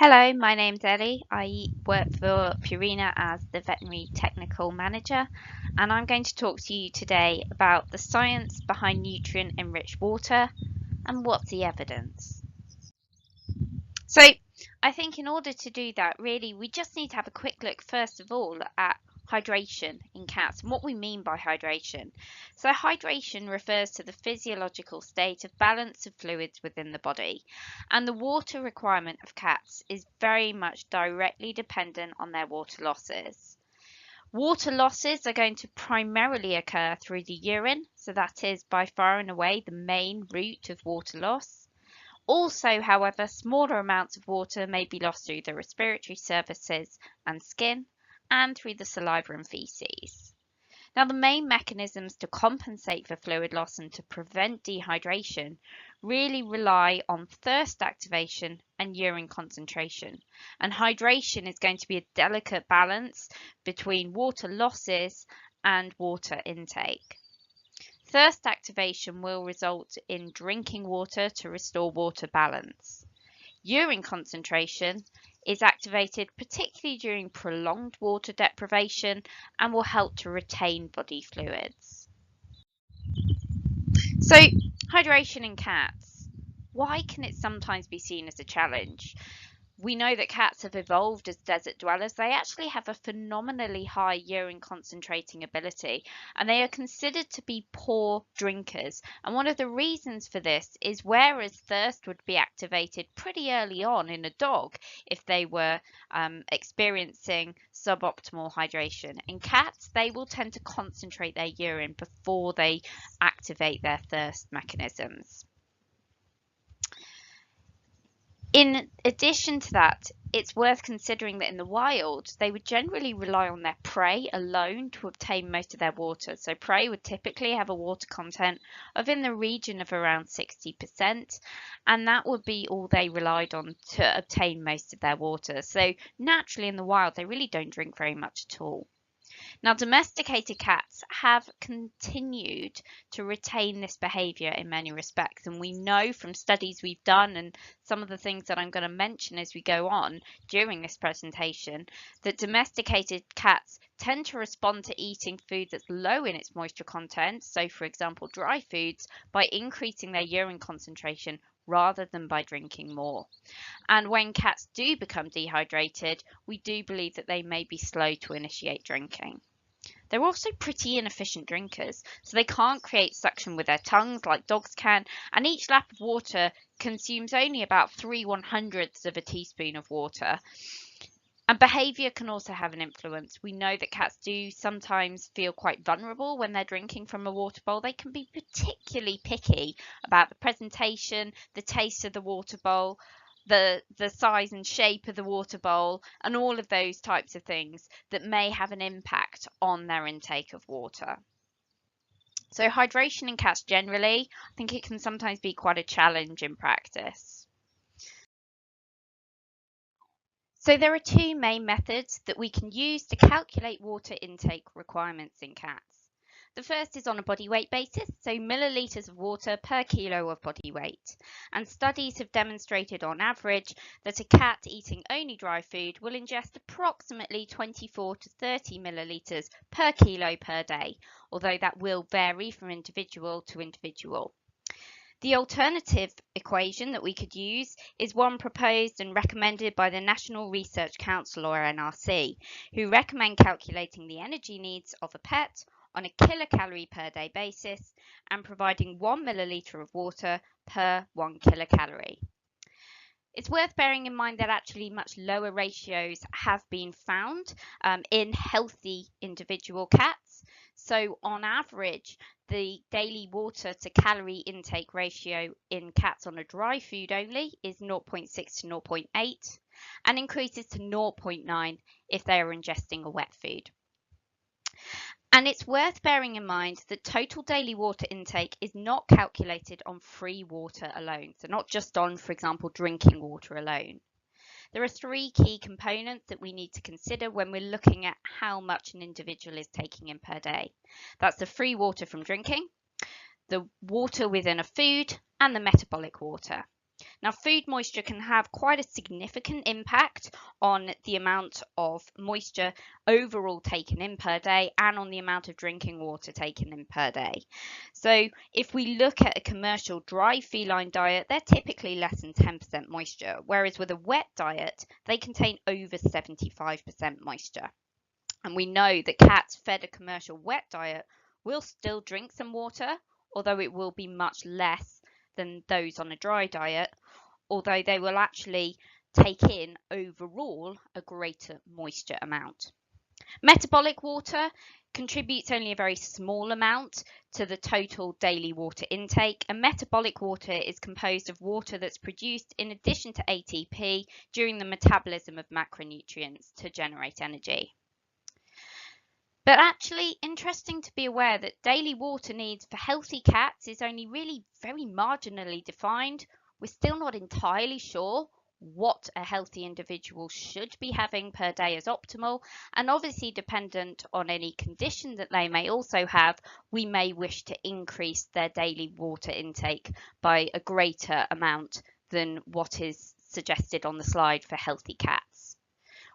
Hello, my name's Ellie. I work for Purina as the Veterinary Technical Manager, and I'm going to talk to you today about the science behind nutrient enriched water and what's the evidence. So, I think in order to do that, really, we just need to have a quick look, first of all, at hydration in cats and what we mean by hydration. So, hydration refers to the physiological state of balance of fluids within the body, and the water requirement of cats is very much directly dependent on their water losses. Water losses are going to primarily occur through the urine, so that is by far and away the main route of water loss. Also, however, smaller amounts of water may be lost through the respiratory surfaces and skin and through the saliva and feces. Now, the main mechanisms to compensate for fluid loss and to prevent dehydration really rely on thirst activation and urine concentration. And hydration is going to be a delicate balance between water losses and water intake. Thirst activation will result in drinking water to restore water balance. Urine concentration is activated particularly during prolonged water deprivation and will help to retain body fluids. So, hydration in cats. Why can it sometimes be seen as a challenge? We know that cats have evolved as desert dwellers. They actually have a phenomenally high urine concentrating ability, and they are considered to be poor drinkers. And one of the reasons for this is whereas thirst would be activated pretty early on in a dog if they were experiencing suboptimal hydration. In cats, they will tend to concentrate their urine before they activate their thirst mechanisms. In addition to that, it's worth considering that in the wild, they would generally rely on their prey alone to obtain most of their water. So prey would typically have a water content of in the region of around 60%, and that would be all they relied on to obtain most of their water. So naturally in the wild, they really don't drink very much at all. Now, domesticated cats have continued to retain this behaviour in many respects, and we know from studies we've done and some of the things that I'm going to mention as we go on during this presentation that domesticated cats tend to respond to eating food that's low in its moisture content, so for example dry foods, by increasing their urine concentration rather than by drinking more. And when cats do become dehydrated, we do believe that they may be slow to initiate drinking. They're also pretty inefficient drinkers, so they can't create suction with their tongues like dogs can, and each lap of water consumes only about 3/100ths of a teaspoon of water. And behaviour can also have an influence. We know that cats do sometimes feel quite vulnerable when they're drinking from a water bowl. They can be particularly picky about the presentation, the taste of the water bowl, the size and shape of the water bowl, and all of those types of things that may have an impact on their intake of water. So hydration in cats generally, I think it can sometimes be quite a challenge in practice. So there are two main methods that we can use to calculate water intake requirements in cats. The first is on a body weight basis, so millilitres of water per kilo of body weight. And studies have demonstrated on average that a cat eating only dry food will ingest approximately 24 to 30 millilitres per kilo per day, although that will vary from individual to individual. The alternative equation that we could use is one proposed and recommended by the National Research Council, or NRC, who recommend calculating the energy needs of a pet on a kilocalorie per day basis and providing 1 millilitre of water per 1 kilocalorie. It's worth bearing in mind that actually much lower ratios have been found in healthy individual cats. So on average, the daily water to calorie intake ratio in cats on a dry food only is 0.6 to 0.8 and increases to 0.9 if they are ingesting a wet food. And it's worth bearing in mind that total daily water intake is not calculated on free water alone, so not just on, for example, drinking water alone. There are three key components that we need to consider when we're looking at how much an individual is taking in per day. That's the free water from drinking, the water within a food, and the metabolic water. Now, food moisture can have quite a significant impact on the amount of moisture overall taken in per day and on the amount of drinking water taken in per day. So if we look at a commercial dry feline diet, they're typically less than 10% moisture, whereas with a wet diet, they contain over 75% moisture. And we know that cats fed a commercial wet diet will still drink some water, although it will be much less than those on a dry diet, although they will actually take in overall a greater moisture amount. Metabolic water contributes only a very small amount to the total daily water intake, and metabolic water is composed of water that's produced in addition to ATP during the metabolism of macronutrients to generate energy. But actually, interesting to be aware that daily water needs for healthy cats is only really very marginally defined. We're still not entirely sure what a healthy individual should be having per day as optimal, and obviously dependent on any condition that they may also have, we may wish to increase their daily water intake by a greater amount than what is suggested on the slide for healthy cats.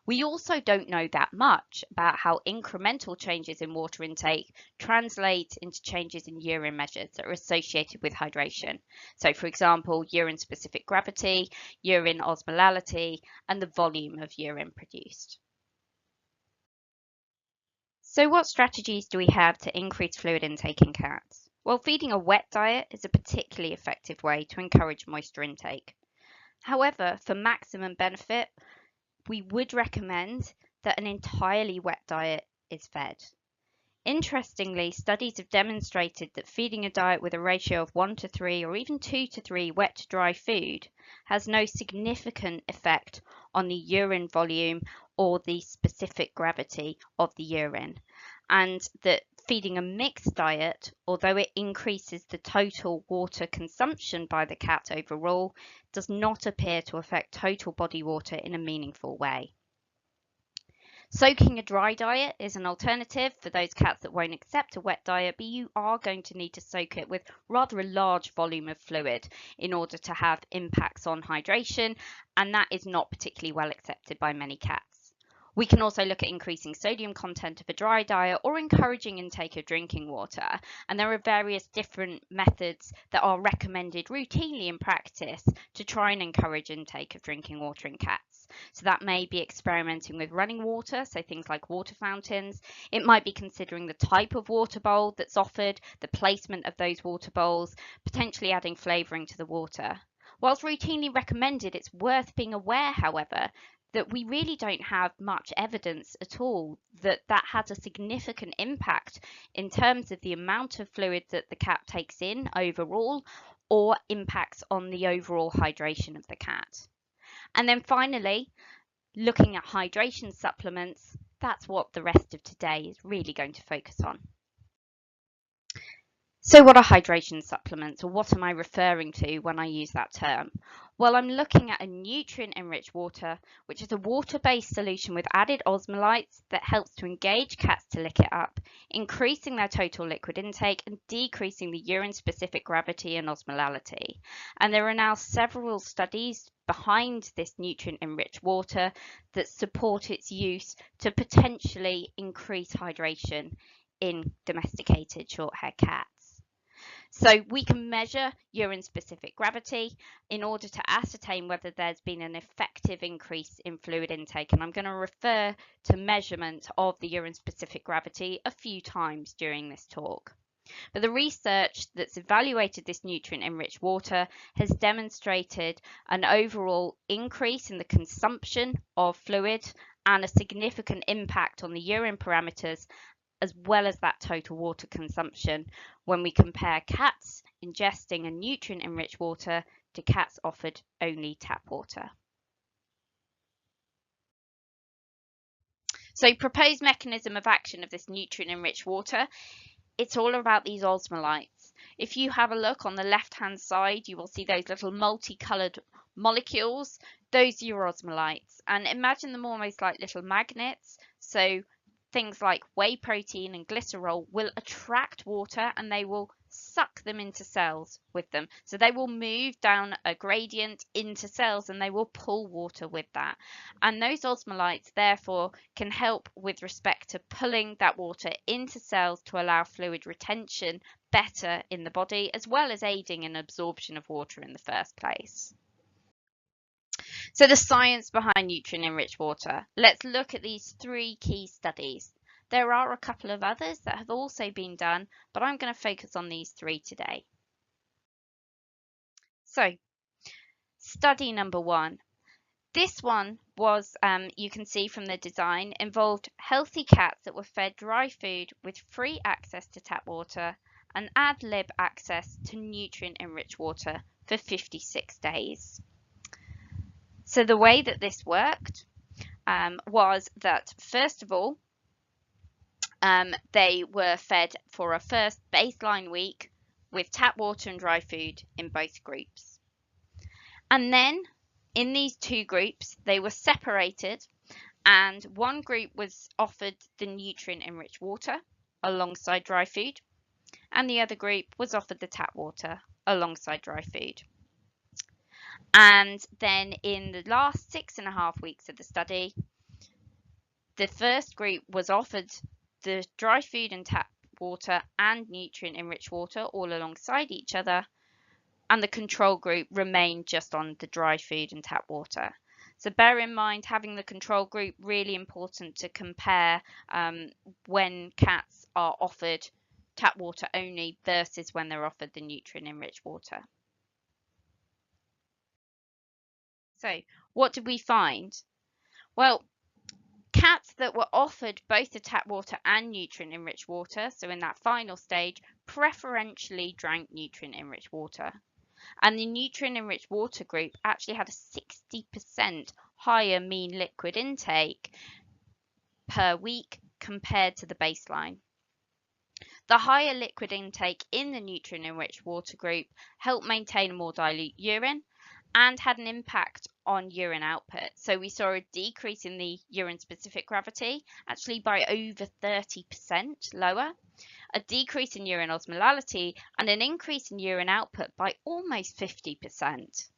We also don't know that much about how incremental changes in water intake translate into changes in urine measures that are associated with hydration. So, for example, urine-specific gravity, urine osmolality, and the volume of urine produced. So what strategies do we have to increase fluid intake in cats? Well, feeding a wet diet is a particularly effective way to encourage moisture intake. However, for maximum benefit, we would recommend that an entirely wet diet is fed. Interestingly, studies have demonstrated that feeding a diet with a ratio of 1 to 3 or even 2 to 3 wet to dry food has no significant effect on the urine volume or the specific gravity of the urine, and that feeding a mixed diet, although it increases the total water consumption by the cat overall, does not appear to affect total body water in a meaningful way. Soaking a dry diet is an alternative for those cats that won't accept a wet diet, but you are going to need to soak it with rather a large volume of fluid in order to have impacts on hydration, and that is not particularly well accepted by many cats. We can also look at increasing sodium content of a dry diet or encouraging intake of drinking water. And there are various different methods that are recommended routinely in practice to try and encourage intake of drinking water in cats. So that may be experimenting with running water, so things like water fountains. It might be considering the type of water bowl that's offered, the placement of those water bowls, potentially adding flavouring to the water. Whilst routinely recommended, it's worth being aware, however, that we really don't have much evidence at all that that has a significant impact in terms of the amount of fluid that the cat takes in overall, or impacts on the overall hydration of the cat. And then finally, looking at hydration supplements, that's what the rest of today is really going to focus on. So what are hydration supplements, or what am I referring to when I use that term? Well, I'm looking at a nutrient-enriched water, which is a water-based solution with added osmolytes that helps to engage cats to lick it up, increasing their total liquid intake and decreasing the urine-specific gravity and osmolality. And there are now several studies behind this nutrient-enriched water that support its use to potentially increase hydration in domesticated short-haired cats. So we can measure urine-specific gravity in order to ascertain whether there's been an effective increase in fluid intake. And I'm going to refer to measurement of the urine-specific gravity a few times during this talk. But the research that's evaluated this nutrient-enriched water has demonstrated an overall increase in the consumption of fluid and a significant impact on the urine parameters, as well as that total water consumption when we compare cats ingesting a nutrient-enriched water to cats offered only tap water. So proposed mechanism of action of this nutrient-enriched water, it's all about these osmolytes. If you have a look on the left-hand side, you will see those little multicolored molecules. Those are your osmolytes, and imagine them almost like little magnets. So things like whey protein and glycerol will attract water and they will suck them into cells with them. So they will move down a gradient into cells and they will pull water with that. And those osmolytes therefore can help with respect to pulling that water into cells to allow fluid retention better in the body, as well as aiding in absorption of water in the first place. So the science behind nutrient-enriched water. Let's look at these 3 key studies. There are a couple of others that have also been done, but I'm going to focus on these 3 today. So, study number 1. This one was, you can see from the design, involved healthy cats that were fed dry food with free access to tap water and ad lib access to nutrient-enriched water for 56 days. So the way that this worked was that, first of all, they were fed for a first baseline week with tap water and dry food in both groups. And then in these 2 groups, they were separated, and one group was offered the nutrient-enriched water alongside dry food, and the other group was offered the tap water alongside dry food. And then in the last 6.5 weeks of the study, the first group was offered the dry food and tap water and nutrient-enriched water all alongside each other, and the control group remained just on the dry food and tap water. So bear in mind, having the control group really important to compare when cats are offered tap water only versus when they're offered the nutrient-enriched water. So what did we find? Well, cats that were offered both the tap water and nutrient-enriched water, so in that final stage, preferentially drank nutrient-enriched water. And the nutrient-enriched water group actually had a 60% higher mean liquid intake per week compared to the baseline. The higher liquid intake in the nutrient-enriched water group helped maintain a more dilute urine and had an impact on urine output. So we saw a decrease in the urine-specific gravity, actually by over 30% lower, a decrease in urine osmolality, and an increase in urine output by almost 50%.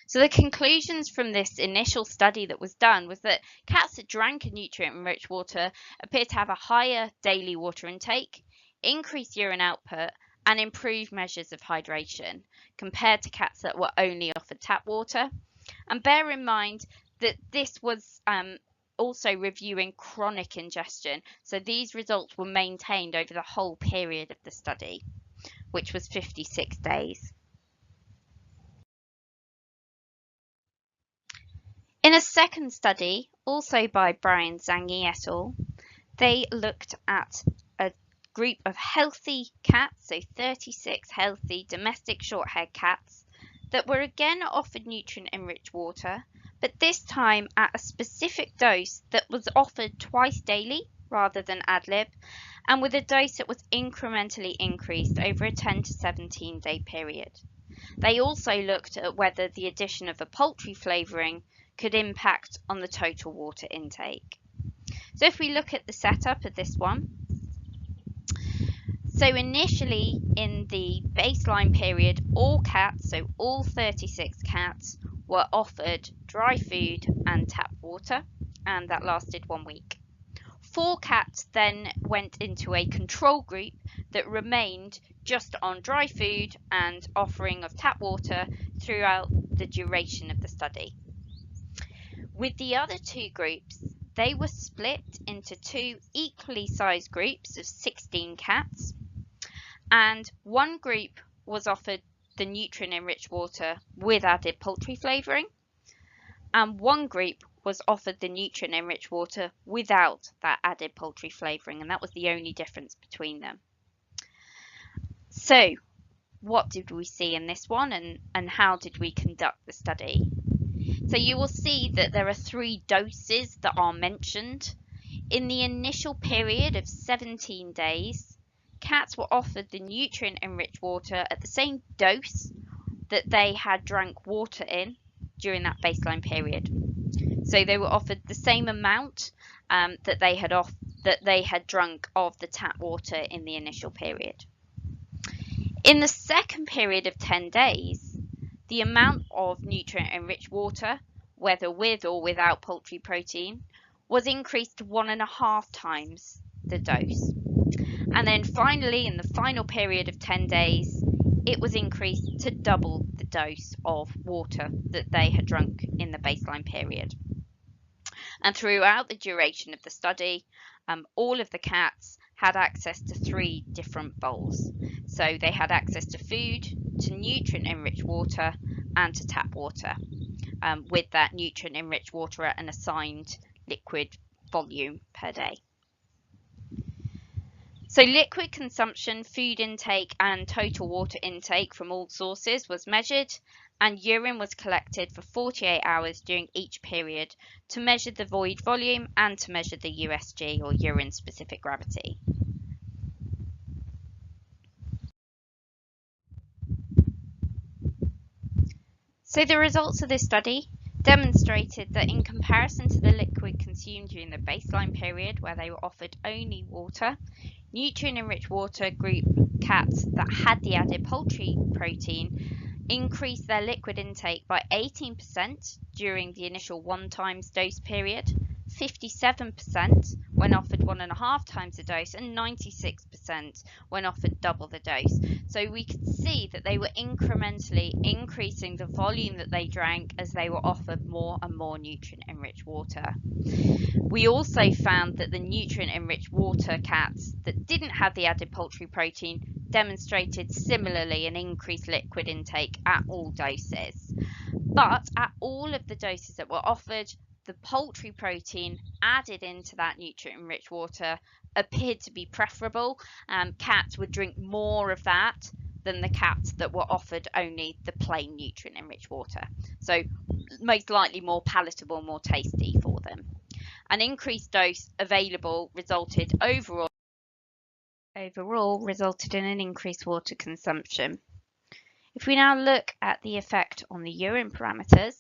So the conclusions from this initial study that was done was that cats that drank a nutrient-enriched water appeared to have a higher daily water intake, increased urine output, and improved measures of hydration compared to cats that were only offered tap water. And bear in mind that this was also reviewing chronic ingestion. So these results were maintained over the whole period of the study, which was 56 days. In a second study, also by Brian Zangi et al., they looked at a group of healthy cats, so 36 healthy domestic short-haired cats, that were again offered nutrient-enriched water, but this time at a specific dose that was offered twice daily rather than ad lib, and with a dose that was incrementally increased over a 10 to 17 day period. They also looked at whether the addition of a poultry flavouring could impact on the total water intake. So if we look at the setup of this one, so initially in the baseline period, all cats, so all 36 cats, were offered dry food and tap water, and that lasted 1 week. 4 cats then went into a control group that remained just on dry food and offering of tap water throughout the duration of the study. With the other 2 groups, they were split into 2 equally sized groups of 16 cats, and one group was offered the nutrient-enriched water with added poultry flavouring, and one group was offered the nutrient-enriched water without that added poultry flavouring, and that was the only difference between them. So, what did we see in this one, and how did we conduct the study? So you will see that there are 3 doses that are mentioned. In the initial period of 17 days, cats were offered the nutrient-enriched water at the same dose that they had drank water in during that baseline period. So they were offered the same amount that they had that they had drunk of the tap water in the initial period. In the second period of 10 days, the amount of nutrient-enriched water, whether with or without poultry protein, was increased to 1.5 times the dose. And then finally, in the final period of 10 days, it was increased to double the dose of water that they had drunk in the baseline period. And throughout the duration of the study, all of the cats had access to 3 different bowls. So they had access to food, to nutrient-enriched water, and to tap water, with that nutrient-enriched water at an assigned liquid volume per day. So liquid consumption, food intake, and total water intake from all sources was measured, and urine was collected for 48 hours during each period to measure the void volume and to measure the USG, or urine specific gravity. So the results of this study demonstrated that in comparison to the liquid consumed during the baseline period, where they were offered only water, nutrient-enriched water group cats that had the added poultry protein increased their liquid intake by 18% during the initial 1 times dose period, 57% when offered 1.5 times the dose, and 96% when offered double the dose. So we could see that they were incrementally increasing the volume that they drank as they were offered more and more nutrient-enriched water. We also found that the nutrient-enriched water cats that didn't have the added poultry protein demonstrated similarly an increased liquid intake at all doses. But at all of the doses that were offered, the poultry protein added into that nutrient-enriched water appeared to be preferable. Cats would drink more of that than the cats that were offered only the plain nutrient-enriched water. So most likely more palatable, more tasty for them. An increased dose available overall resulted in an increased water consumption. If we now look at the effect on the urine parameters,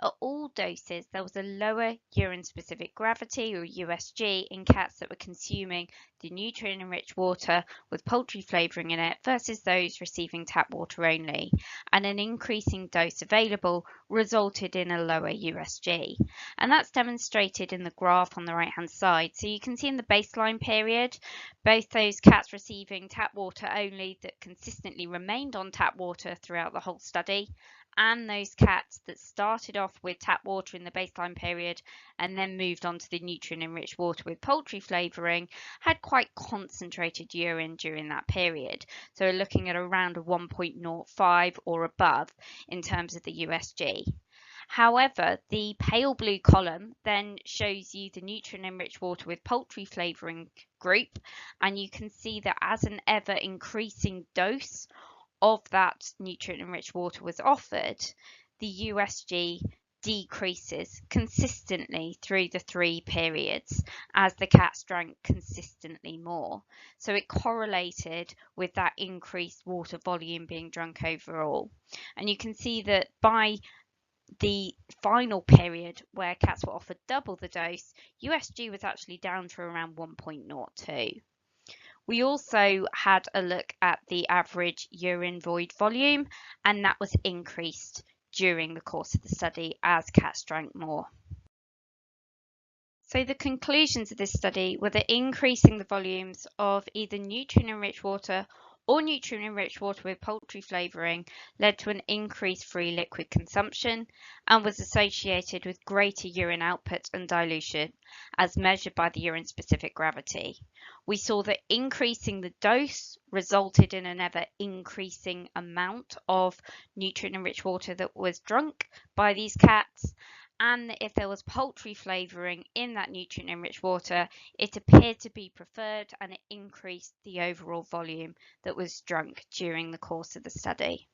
at all doses there was a lower urine-specific gravity, or USG, in cats that were consuming the nutrient-enriched water with poultry flavouring in it versus those receiving tap water only, and an increasing dose available resulted in a lower USG. And that's demonstrated in the graph on the right-hand side. So you can see in the baseline period, both those cats receiving tap water only that consistently remained on tap water throughout the whole study, and those cats that started off with tap water in the baseline period and then moved on to the nutrient-enriched water with poultry flavouring, had quite concentrated urine during that period. So we're looking at around a 1.05 or above in terms of the USG. However, the pale blue column then shows you the nutrient-enriched water with poultry flavouring group, and you can see that as an ever increasing dose of that nutrient-enriched water was offered, the USG decreases consistently through the 3 periods as the cats drank consistently more. So it correlated with that increased water volume being drunk overall. And you can see that by the final period, where cats were offered double the dose, USG was actually down to around 1.02. We also had a look at the average urine void volume, and that was increased during the course of the study as cats drank more. So the conclusions of this study were that increasing the volumes of either nutrient-enriched water or nutrient-enriched water with poultry flavouring led to an increased free liquid consumption and was associated with greater urine output and dilution as measured by the urine-specific gravity. We saw that increasing the dose resulted in an ever increasing amount of nutrient-enriched water that was drunk by these cats, and if there was poultry flavouring in that nutrient-enriched water, it appeared to be preferred and it increased the overall volume that was drunk during the course of the study.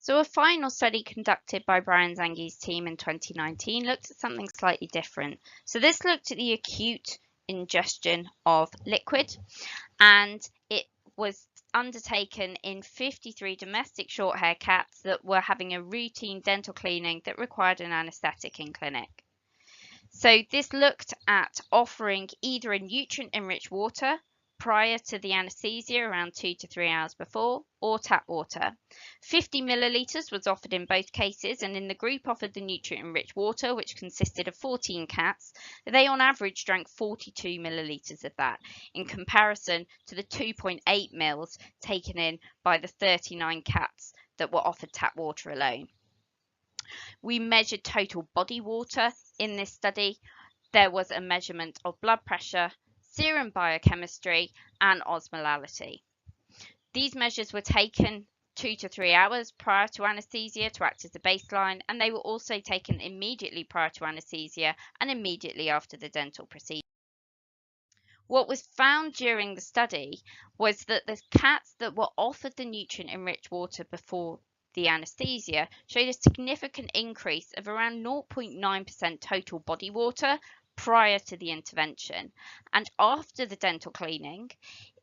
So a final study conducted by Brian Zangi's team in 2019 looked at something slightly different. So this looked at the acute ingestion of liquid, and it was undertaken in 53 domestic short-haired cats that were having a routine dental cleaning that required an anaesthetic in clinic. So this looked at offering either a nutrient-enriched water prior to the anaesthesia around 2 to 3 hours before, or tap water. 50 millilitres was offered in both cases, and in the group offered the nutrient-enriched water, which consisted of 14 cats, they on average drank 42 millilitres of that, in comparison to the 2.8 mils taken in by the 39 cats that were offered tap water alone. We measured total body water in this study. There was a measurement of blood pressure, serum biochemistry, and osmolality. These measures were taken 2 to 3 hours prior to anaesthesia to act as a baseline, and they were also taken immediately prior to anaesthesia and immediately after the dental procedure. What was found during the study was that the cats that were offered the nutrient-enriched water before the anaesthesia showed a significant increase of around 0.9% total body water prior to the intervention. And after the dental cleaning,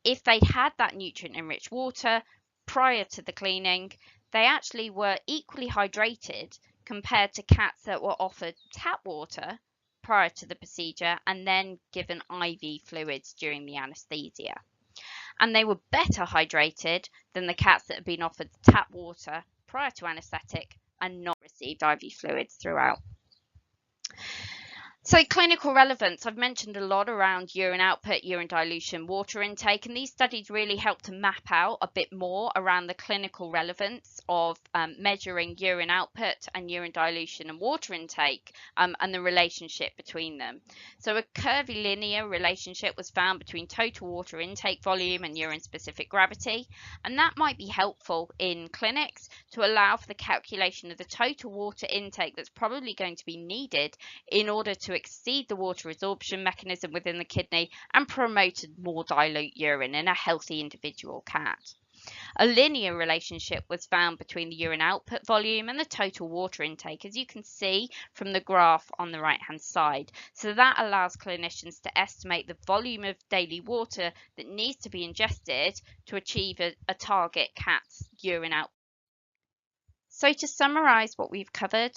if they had that nutrient-enriched water prior to the cleaning, they actually were equally hydrated compared to cats that were offered tap water prior to the procedure and then given IV fluids during the anaesthesia. And they were better hydrated than the cats that had been offered tap water prior to anaesthetic and not received IV fluids throughout. So clinical relevance, I've mentioned a lot around urine output, urine dilution, water intake, and these studies really help to map out a bit more around the clinical relevance of measuring urine output and urine dilution and water intake and the relationship between them. So a curvy linear relationship was found between total water intake volume and urine specific gravity, and that might be helpful in clinics to allow for the calculation of the total water intake that's probably going to be needed in order to exceed the water resorption mechanism within the kidney and promote more dilute urine in a healthy individual cat. A linear relationship was found between the urine output volume and the total water intake, as you can see from the graph on the right hand side. So that allows clinicians to estimate the volume of daily water that needs to be ingested to achieve a target cat's urine output. So to summarize what we've covered,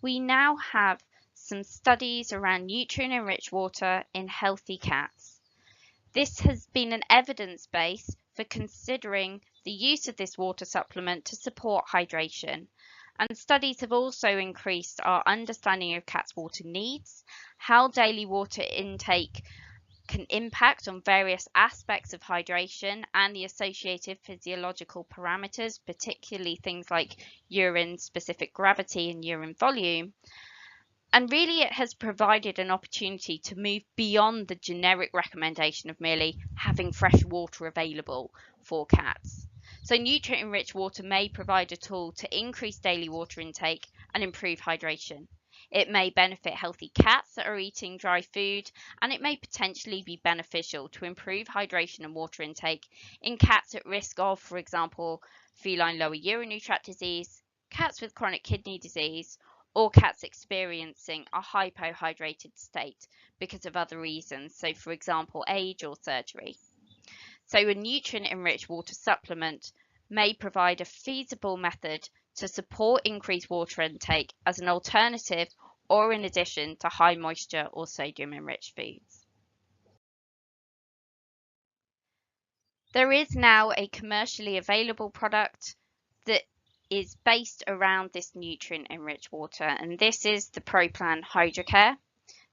we now have some studies around nutrient-enriched water in healthy cats. This has been an evidence base for considering the use of this water supplement to support hydration. And studies have also increased our understanding of cats' water needs, how daily water intake can impact on various aspects of hydration and the associated physiological parameters, particularly things like urine specific gravity and urine volume. And really it has provided an opportunity to move beyond the generic recommendation of merely having fresh water available for cats. So nutrient-enriched water may provide a tool to increase daily water intake and improve hydration. It may benefit healthy cats that are eating dry food, and it may potentially be beneficial to improve hydration and water intake in cats at risk of, for example, feline lower urinary tract disease, cats with chronic kidney disease, or cats experiencing a hypohydrated state because of other reasons, so for example age or surgery. So a nutrient-enriched water supplement may provide a feasible method to support increased water intake as an alternative or in addition to high moisture or sodium enriched foods. There is now a commercially available product that is based around this nutrient-enriched water, and this is the ProPlan HydroCare.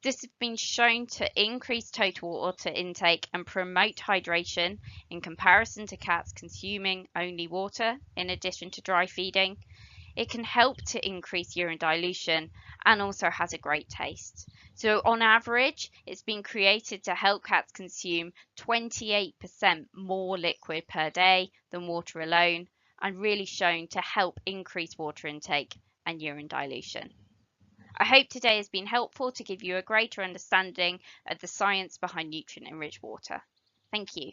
This has been shown to increase total water intake and promote hydration in comparison to cats consuming only water in addition to dry feeding. It can help to increase urine dilution and also has a great taste. So on average, it's been created to help cats consume 28% more liquid per day than water alone, and really shown to help increase water intake and urine dilution. I hope today has been helpful to give you a greater understanding of the science behind nutrient-enriched water. Thank you.